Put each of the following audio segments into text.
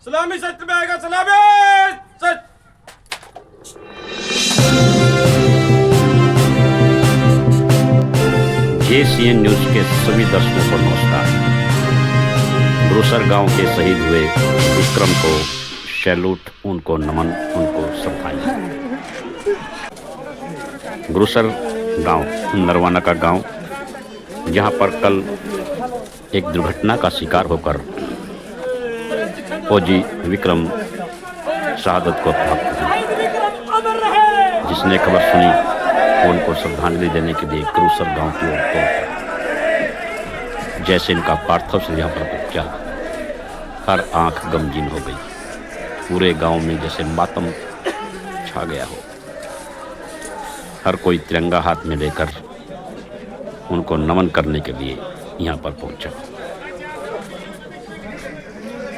सलामी सच रहेगा, सलामी सच। JCN न्यूज के सभी दर्शकों को नमस्कार। ग्रोसर गांव के शहीद हुए विक्रम को सैल्यूट, उनको नमन, उनको श्रद्धांजलि। ग्रोसर गांव नरवाना का गांव, जहां पर कल एक दुर्घटना का शिकार होकर फौजी विक्रम शहादत को प्राप्त हुई। जिसने खबर सुनी वो उनको श्रद्धांजलि देने के लिए ग्रोसर गांव की ओर पहुंचा। जैसे इनका पार्थिव शरीर यहाँ पर पहुंचा, हर आंख गमगीन हो गई। पूरे गांव में जैसे मातम छा गया हो। हर कोई तिरंगा हाथ में लेकर उनको नमन करने के लिए यहाँ पर पहुंचा।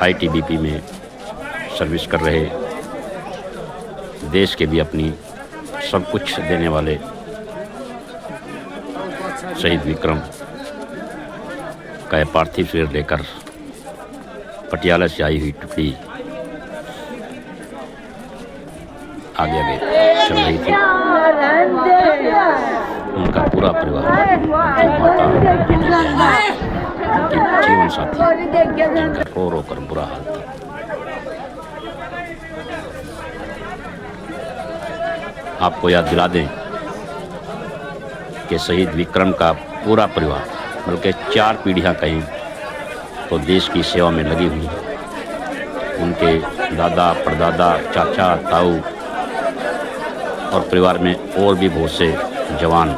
ITBP में सर्विस कर रहे, देश के लिए अपनी सब कुछ देने वाले शहीद विक्रम का पार्थिव शरीर लेकर पटियाला से आई हुई टुकड़ी आगे आगे चल रही थी। उनका पूरा परिवार, उनकी माता, उनके जीवन साथी, जिनका रो रो कर बुरा हाल था। आपको याद दिला दें कि शहीद विक्रम का पूरा परिवार, बल्कि 4 पीढ़ियां कहीं तो देश की सेवा में लगी हुई हैं। उनके दादा, परदादा, चाचा, ताऊ और परिवार में और भी बहुत से जवान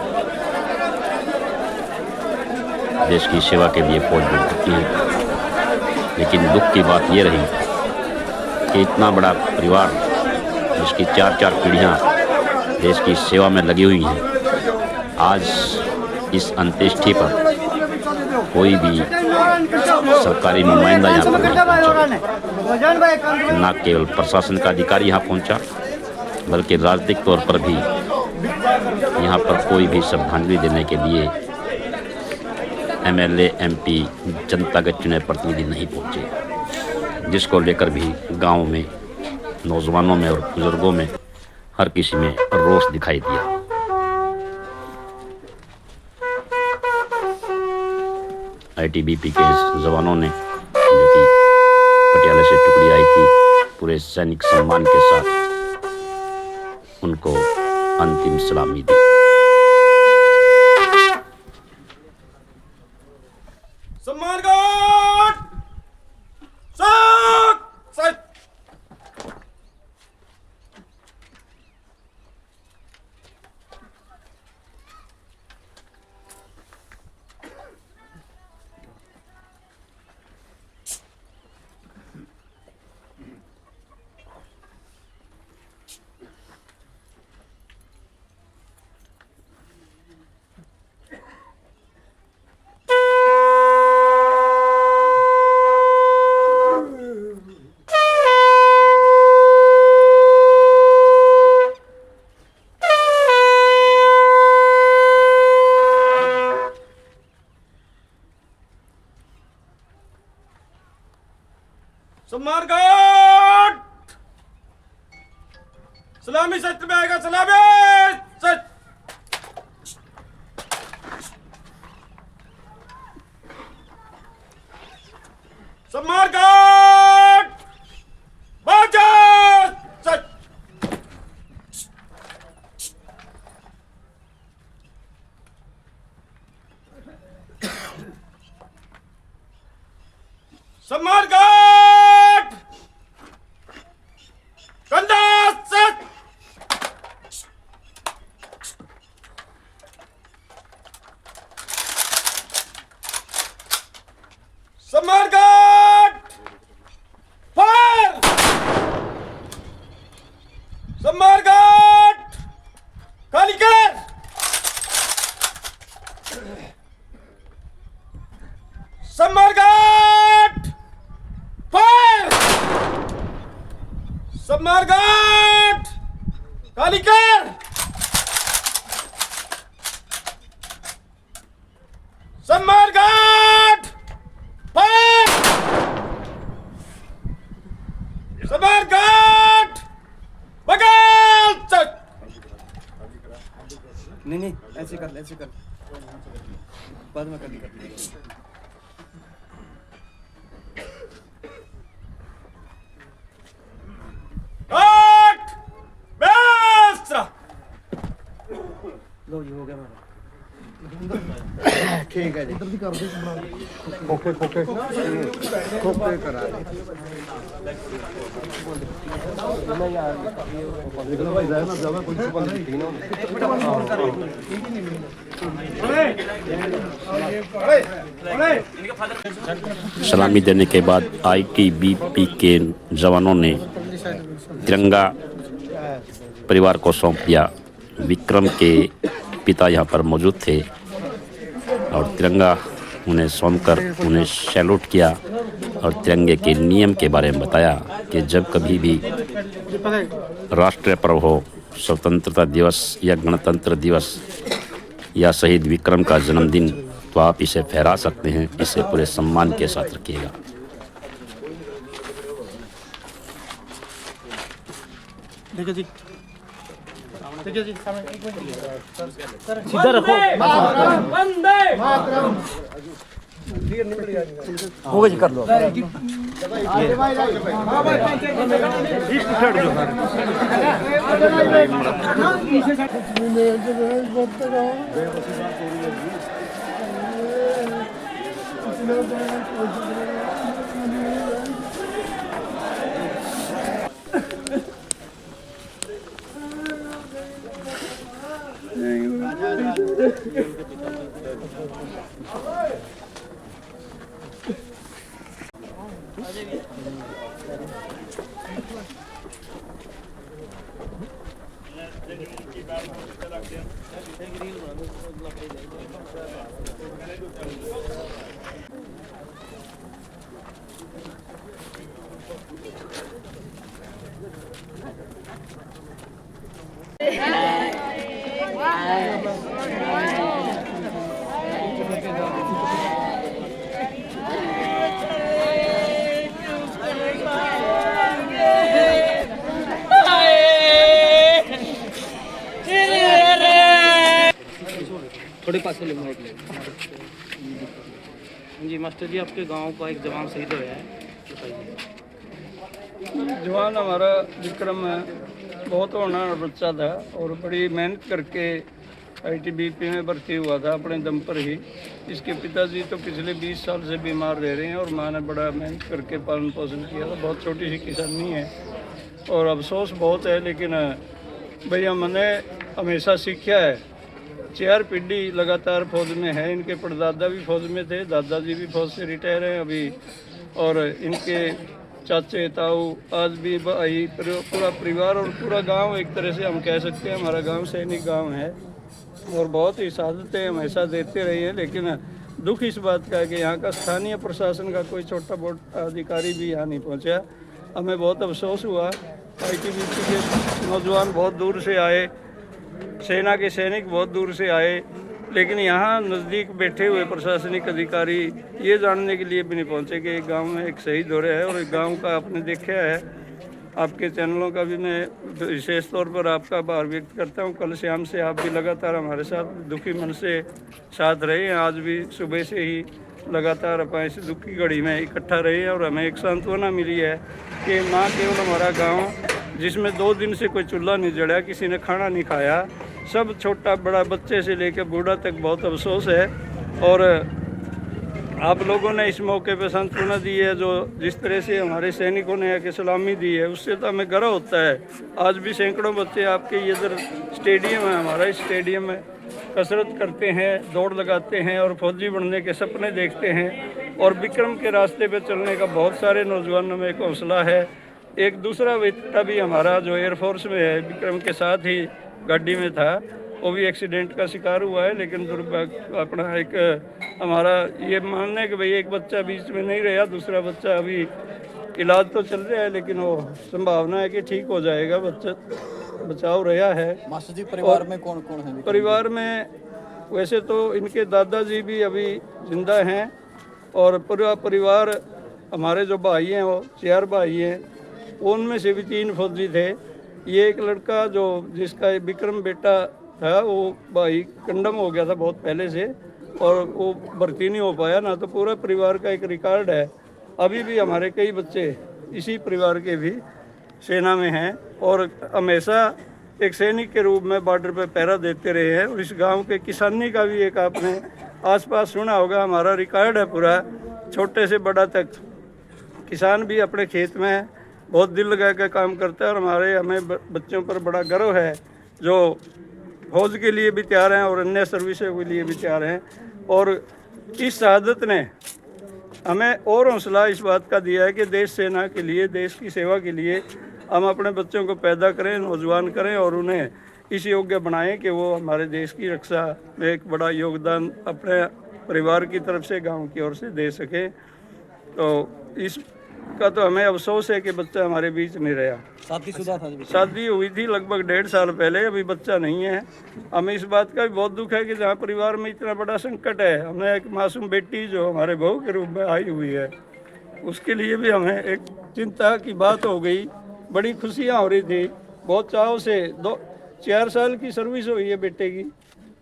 देश की सेवा के लिए फौज में भर्ती हैं। लेकिन दुख की बात ये रही कि इतना बड़ा परिवार, जिसकी 4-4 पीढ़ियां देश की सेवा में लगी हुई हैं, आज इस अंत्येष्टि पर कोई भी सरकारी नुमाइंदा यहाँ पर नहीं पहुंचा। न केवल प्रशासन का अधिकारी यहाँ पहुंचा, बल्कि राजनीतिक तौर पर भी यहाँ पर कोई भी श्रद्धांजलि देने के लिए MLA, MP, जनता के चुने प्रतिनिधि नहीं पहुंचे। जिसको लेकर भी गांव में, नौजवानों में और बुजुर्गों में, हर किसी में रोष दिखाई दिया। ITBP के जवानों ने, जो कि पटियाला से टुकड़ी आई थी, पूरे सैनिक सम्मान के साथ उनको अंतिम सलामी दी। सम्मान गार्ड सच। सम्मान गार्ड सलामी सच रहेगा, सलामी सच। सम्मान गार्ड बाजा सच। सम्मान गार्ड कंधा सच। सम्मान गार्ड फायर। सम्मान गार्ड खाली कर। सम्मान गार्ड फायर। सम्मान गार्ड खाली कर। सम्मान गार्ड फायर। ऐसे कर ले, ऐसे कर बाद में कर ले। कट बेस्ट्रा लो जी, हो गया हमारा। ठीक है जी, इधर भी कर दे। खोखे खोखे खोखे करा दे। नहीं यार, निकलो भाई, जाए ना जावे, कोई सुबह नहीं थी ना। सलामी देने के बाद आईटीबीपी के जवानों ने तिरंगा परिवार को सौंप दिया। विक्रम के पिता यहाँ पर मौजूद थे और तिरंगा उन्हें सौंपकर उन्हें सैल्यूट किया और तिरंगे के नियम के बारे में बताया कि जब कभी भी राष्ट्रीय पर्व हो, स्वतंत्रता दिवस या गणतंत्र दिवस या शहीद विक्रम का जन्मदिन, तो आप इसे फहरा सकते हैं। इसे पूरे सम्मान के साथ रखिएगा। देखिए जी, देखिए जी, सामने एक मिनट सीधा रखो। वंदे हो गया जी, कर लो। थोड़े पास ले माइक ले जी। मास्टर जी, आपके गांव का एक जवान शहीद हुआ है, बताइए। जवान हमारा विक्रम है, बहुत होनहार बच्चा था और बड़ी मेहनत करके आईटीबीपी में भर्ती हुआ था अपने दम पर ही। इसके पिताजी तो पिछले 20 साल से बीमार रह रहे हैं और माँ ने बड़ा मेहनत करके पालन पोषण किया था। बहुत छोटी सी किसानी है और अफसोस बहुत है, लेकिन भैया मैंने हमेशा सीखा है। 4 पीढ़ी लगातार फौज में है। इनके परदादा भी फौज में थे, दादाजी भी फौज से रिटायर हैं अभी, और इनके चाचे ताऊ आज भी भाई, पूरा परिवार और पूरा गांव, एक तरह से हम कह सकते हैं हमारा गांव सैनिक गांव है और बहुत ही शहादतें हमेशा देते रहे हैं। लेकिन दुख इस बात का है कि यहाँ का स्थानीय प्रशासन का कोई छोटा मोटा अधिकारी भी यहाँ नहीं पहुँचा। हमें बहुत अफसोस हुआ। आईटीबीपी के नौजवान बहुत दूर से आए, सेना के सैनिक बहुत दूर से आए, लेकिन यहाँ नज़दीक बैठे हुए प्रशासनिक अधिकारी ये जानने के लिए भी नहीं पहुँचे कि एक गांव में एक शहीद हो रहा है। और एक गांव का आपने देखा है, आपके चैनलों का भी मैं विशेष तौर पर आपका आभार व्यक्त करता हूँ। कल शाम से आप भी लगातार हमारे साथ दुखी मन से साथ रहे हैं। आज भी सुबह से ही लगातार अपन इस दुख की घड़ी में इकट्ठा रहे हैं और हमें एक सांत्वना मिली है कि ना केवल हमारा गाँव, जिसमें 2 दिन से कोई चूल्हा नहीं जड़ा, किसी ने खाना नहीं खाया, सब छोटा बड़ा बच्चे से लेकर बूढ़ा तक बहुत अफसोस है। और आप लोगों ने इस मौके पर सांत्वना दी है, जो जिस तरह से हमारे सैनिकों ने आके सलामी दी है, उससे तो हमें गर्व होता है। आज भी सैकड़ों बच्चे आपके इधर स्टेडियम है, हमारा इस स्टेडियम में कसरत करते हैं, दौड़ लगाते हैं और फौजी बनने के सपने देखते हैं। और विक्रम के रास्ते पे चलने का बहुत सारे नौजवानों में एक हौसला है। एक दूसरा बेटा भी हमारा जो एयरफोर्स में है, विक्रम के साथ ही गाड़ी में था, वो भी एक्सीडेंट का शिकार हुआ है। लेकिन दुर्भाग्य अपना एक हमारा ये मानना है कि भाई एक बच्चा बीच में नहीं रहा, दूसरा बच्चा अभी इलाज तो चल रहा है, लेकिन वो संभावना है कि ठीक हो जाएगा, बच्चा बचाव रहा है। मास्टर जी, परिवार में कौन कौन है? परिवार में वैसे तो इनके दादाजी भी अभी जिंदा हैं और पूरा परिवार, हमारे जो भाई हैं वो 4 भाई हैं, उनमें से भी 3 फौजी थे। ये एक लड़का जो जिसका विक्रम बेटा था वो भाई कंडम हो गया था बहुत पहले से, और वो भर्ती नहीं हो पाया ना, तो पूरा परिवार का एक रिकॉर्ड है। अभी भी हमारे कई बच्चे इसी परिवार के भी सेना में हैं और हमेशा एक सैनिक के रूप में बॉर्डर पे पहरा देते रहे हैं। और इस गांव के किसानी का भी एक आपने आसपास सुना होगा, हमारा रिकॉर्ड है पूरा, छोटे से बड़ा तक किसान भी अपने खेत में बहुत दिल लगा के काम करता है। और हमें बच्चों पर बड़ा गर्व है जो फौज के लिए भी तैयार हैं और अन्य सर्विसों के लिए भी तैयार हैं। और इस शहादत ने हमें और हौसला इस बात का दिया है कि देश सेना के लिए, देश की सेवा के लिए हम अपने बच्चों को पैदा करें, नौजवान करें और उन्हें इस योग्य बनाएं कि वो हमारे देश की रक्षा में एक बड़ा योगदान अपने परिवार की तरफ से, गांव की ओर से दे सके। तो इसका तो हमें अफसोस है कि बच्चा हमारे बीच नहीं रहा। शादीशुदा था जी? शादी हुई थी लगभग 1.5 साल पहले, अभी बच्चा नहीं है। हमें इस बात का भी बहुत दुख है कि जहाँ परिवार में इतना बड़ा संकट है, हमें एक मासूम बेटी जो हमारे बहू के रूप में आई हुई है, उसके लिए भी हमें एक चिंता की बात हो गई। बड़ी खुशियाँ हो रही थी, बहुत चाव से 4 साल की सर्विस हुई है बेटे की,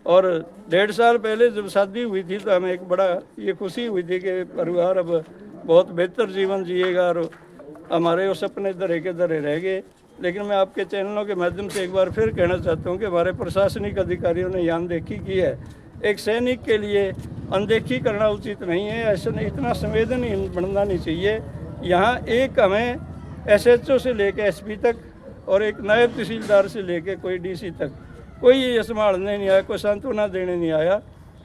और 1.5 साल पहले जब शादी हुई थी तो हमें एक बड़ा ये खुशी हुई थी कि परिवार अब बहुत बेहतर जीवन जिएगा और हमारे वो सपने धरे के धरे रह गए। लेकिन मैं आपके चैनलों के माध्यम से एक बार फिर कहना चाहता हूँ कि हमारे प्रशासनिक अधिकारियों ने ये अनदेखी की है। एक सैनिक के लिए अनदेखी करना उचित नहीं है, ऐसा नहीं, इतना संवेदनहीन बनना नहीं चाहिए। यहाँ एक हमें SHO से लेके SP तक और एक नायब तहसीलदार से लेके कोई DC तक कोई ये संभालने नहीं आया, कोई सांत्वना देने नहीं आया।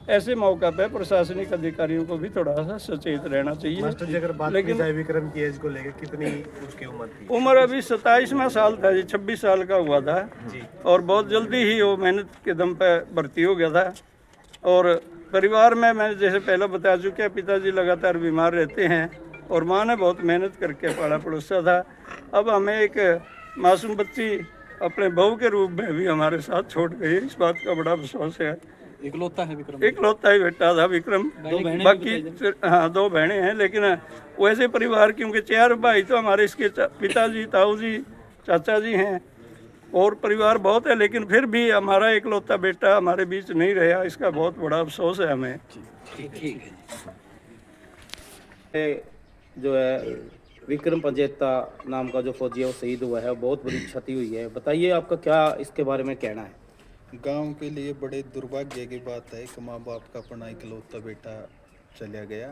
ऐसे मौका पे प्रशासनिक अधिकारियों को भी थोड़ा सा सचेत रहना चाहिए। मास्टर जी, अगर बात की जाए विक्रम की एज को लेकर, कितनी उसकी उम्र थी? उम्र अभी 27वां साल था जी, 26 साल का हुआ था जी। और बहुत जल्दी ही वो मेहनत के दम पे भर्ती हो गया था। और परिवार में मैंने जैसे पहले बता चुका, पिताजी लगातार बीमार रहते हैं और माँ ने बहुत मेहनत करके पाला पड़ोसा था। अब हमें एक मासूम बच्ची अपने बहू के रूप में भी हमारे साथ छोड़ गई, इस बात का बड़ा अफसोस है। इकलौता है विक्रम? इकलौता ही बेटा था विक्रम, बाकी हाँ 2 बहनें हैं, लेकिन वैसे परिवार क्योंकि 4 भाई तो हमारे इसके पिताजी, ताऊ जी, चाचा जी हैं और परिवार बहुत है, लेकिन फिर भी हमारा इकलौता बेटा हमारे बीच नहीं रहा, इसका बहुत बड़ा अफसोस है हमें। ठीक है। जो है विक्रम पंजेता नाम का जो फौजी है वो शहीद हुआ है, बहुत बड़ी क्षति हुई है। बताइए आपका क्या इसके बारे में कहना है? गांव के लिए बड़े दुर्भाग्य की बात है कि माँ बाप का अपना इकलौता बेटा चला गया,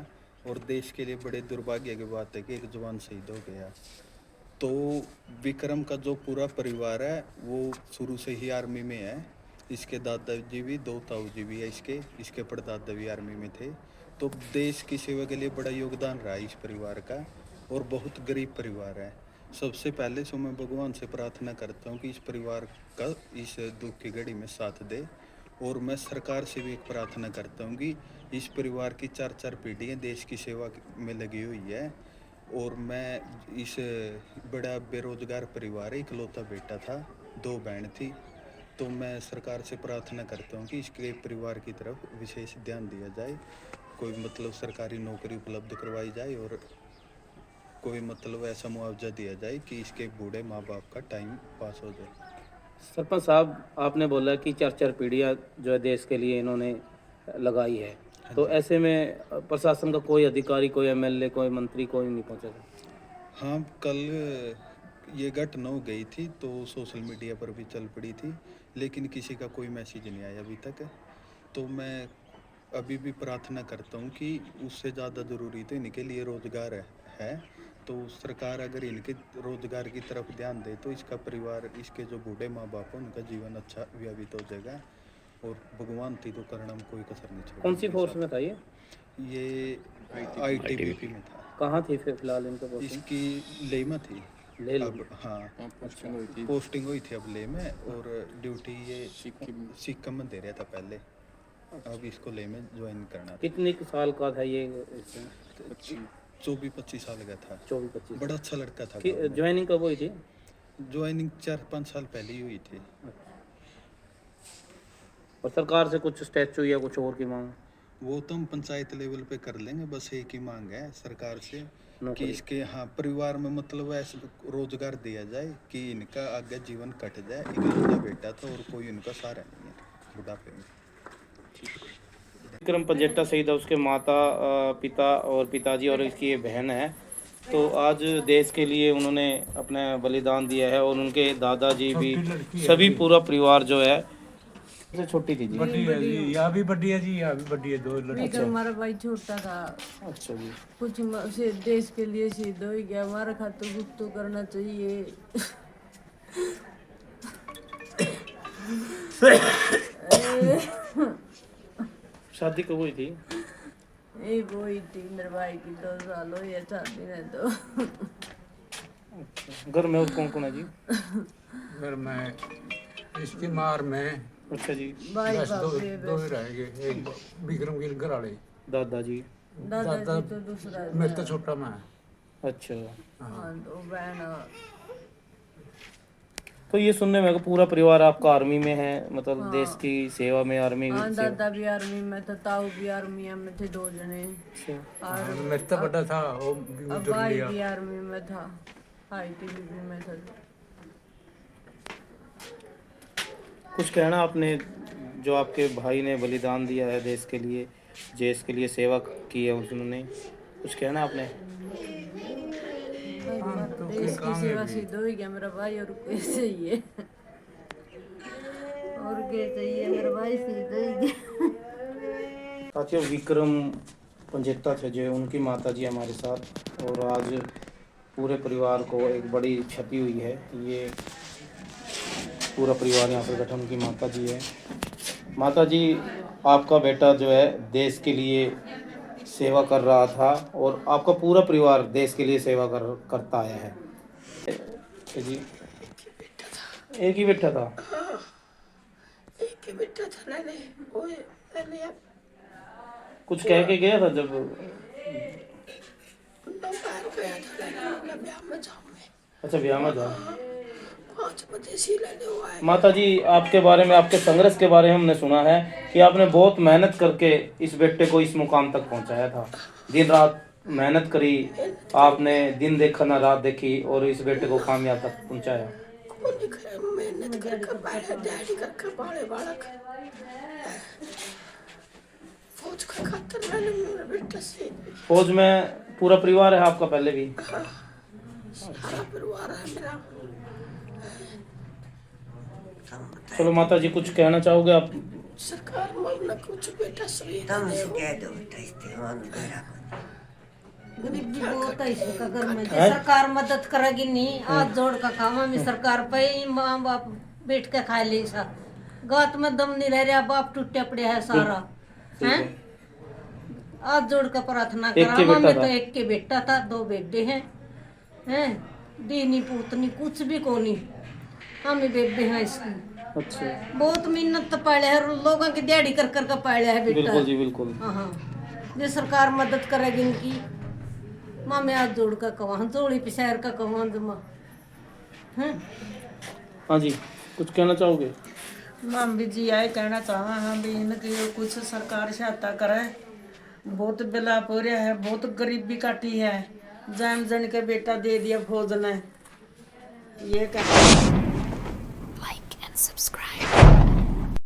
और देश के लिए बड़े दुर्भाग्य की बात है कि एक जवान शहीद हो गया। तो विक्रम का जो पूरा परिवार है वो शुरू से ही आर्मी में है। इसके दादाजी भी, 2 ताऊ जी भी है इसके परदादा भी आर्मी में थे। तो देश की सेवा के लिए बड़ा योगदान रहा इस परिवार का, और बहुत गरीब परिवार है। सबसे पहले तो मैं भगवान से प्रार्थना करता हूँ कि इस परिवार का इस दुख की घड़ी में साथ दे, और मैं सरकार से भी एक प्रार्थना करता हूँ कि इस परिवार की 4 पीढ़ियाँ देश की सेवा में लगी हुई है। और मैं इस बड़ा बेरोजगार परिवार है, इकलौता बेटा था, 2 बहन थी, तो मैं सरकार से प्रार्थना करता हूँ कि इसके परिवार की तरफ विशेष ध्यान दिया जाए, कोई मतलब सरकारी नौकरी उपलब्ध करवाई जाए और कोई मतलब ऐसा मुआवजा दिया जाए कि इसके बूढ़े माँ बाप का टाइम पास हो जाए। सरपंच साहब, आपने बोला कि 4 पीढ़ियाँ जो है देश के लिए इन्होंने लगाई है, तो ऐसे में प्रशासन का कोई अधिकारी, कोई MLA, कोई मंत्री, कोई नहीं पहुँचा? हाँ, कल ये घटना हो गई थी तो सोशल मीडिया पर भी चल पड़ी थी, लेकिन किसी का कोई मैसेज नहीं आया अभी तक। तो मैं अभी भी प्रार्थना करता हूँ कि उससे ज़्यादा ज़रूरी तो इनके लिए रोज़गार है, तो सरकार अगर इनके रोज़गार की तरफ ध्यान दे तो इसका परिवार, इसके जो बूढ़े माँ बाप हैं उनका जीवन अच्छा व्यतीत हो जाएगा, और भगवान थी तो करना में कोई कसर नहीं छोड़ेगा। कौन सी फोर्स में था ये? ये ITBP में था। कहाँ थी फिलहाल इनका पोस्टिंग? इसकी लेह में थी। ले लो। अब हाँ पोस्टिंग हुई थी अब लेह में, और ड्यूटी ये सिक्किम में दे रहा था पहले, अब इसको लेह में ज्वाइन करना था। कितने साल का था ये? 24-25 साल का था। 24-25। बड़ा अच्छा लड़का था। ज्वाइनिंग कब हुई थी? ज्वाइनिंग 4-5 साल पहले ही हुई थी। और सरकार से कुछ स्टैचू या कुछ और की मांग? वो तो हम पंचायत लेवल पे कर लेंगे, बस एक ही मांग है सरकार से कि इसके हाँ परिवार में मतलब ऐसे रोजगार दिया जाए कि इनका आगे जीवन कट जाए। इकलौता बेटा था और कोई उनका सहारा नहीं है। बुढ़ापे में। विक्रम पंजेट्टा शहीद है, उसके माता पिता और पिताजी और इसकी ये बहन है। तो आज देश के लिए उन्होंने अपना बलिदान दिया है और उनके दादाजी भी, सभी पूरा परिवार जो है, सबसे छोटी थी जी। बड़ी है जी, यहाँ भी बड़ी है जी, यहाँ भी बड़ी है, दो लड़के। हमारा भाई छोटा था, अच्छा जी। कुछ से देश के लिए शहीद हो गया, हमारा खातिर कुछ तो करना चाहिए। शादी कब हुई थी? एक वही थी मेरे भाई की, 2 साल हो या शादी ने तो। घर में और कौन कौन है जी? घर में इसकी मार में अच्छा जी। भाई बस बाप रे दो ही रहेंगे, एक विक्रम गिल घर वाले, दादाजी। दादाजी तो दूसरा मेरे तो छोटा मैं। अच्छा। हाँ, 2 बहन। तो ये सुनने में पूरा परिवार आपका आर्मी में है, मतलब देश की सेवा में, आर्मी हाँ, में दादा भी आर्मी में था, ताऊ भी आर्मी में थे, 2 जने। और मेरे तो बड़ा था वो भी अब उधर भाई लिया। भी आर्मी में था, ITBP में था। कुछ कहना आपने, जो आपके भाई ने बलिदान दिया है देश के लिए, देश के लिए सेवा की है उन्होंने, कुछ कहना आपने? देश की सेवा सिद्ध हो गया मेरा भाई, और कैसे ही है, और कैसे ही है मेरा भाई सिद्ध हो गया। साथियों, विक्रम पंजेट्टा थे जो, उनकी माता जी हमारे साथ, और आज पूरे परिवार को एक बड़ी क्षति हुई है। ये पूरा परिवार यहाँ पर बैठा, उनकी माता जी है। माता जी, आपका बेटा जो है देश के लिए सेवा कर रहा था, और आपका पूरा परिवार देश के लिए सेवा करता आया है जी। एक ही बेटा था? एक ही बेटा था। मैंने कुछ कह के गया था जब गया था, ब्याह में जाऊँ मैं। अच्छा, ब्याह में था। 5 बजे सी लेने हुआ है। माता जी, आपके बारे में, आपके संघर्ष के बारे में हमने सुना है कि आपने बहुत मेहनत करके इस बेटे को इस मुकाम तक पहुंचाया था। दिन रात मेहनत करी आपने, दिन देखा ना रात देखी, और इस बेटे को कामयाब तक पहुंचाया। मेहनत करके पढ़ा, दिहाड़ी करके पाले बालक, फौज का खातिर मैंने मेरे बेटे से। फौज में पूरा परिवार है आपका पहले भी? सारा परिवार है मेरा। चलो माता जी, कुछ कहना चाहोगे आप? सरकार मामला कुछ बेटा सही गरीबी बहुत है इसका घर में, सरकार मदद करेगी नहीं। हाथ जोड़ का काम हमें सरकार पे ही, माँ बाप बैठ के खा ले सा, गात में दम नहीं रह रहा, बाप टूटे पड़े है सारा हैं। हाथ जोड़ कर प्रार्थना करा, हमें तो एक के बेटा था, 2 बेटे हैं, दीनी पूतनी कुछ भी को नहीं, हमें बेबे हैं इसकी। अच्छा, बहुत मेहनत तो पाले है, लोगों की दिहाड़ी कर कर के पाले है बेटा। बिल्कुल जी, बिल्कुल। हाँ, जो सरकार मदद करेगी इनकी, माँ में हाथ जोड़ कर कहा, जोड़ी पिसार का कहा जमा। हाँ जी, कुछ कहना चाहोगे? हम भी जी आए कहना चाहवा, हम भी इनकी कुछ सरकार सहायता करे। बहुत बिलाप हो रहा है, बहुत गरीबी काटी है, जैन जन के बेटा दे दिया फौज ने, ये कहना। Like and subscribe.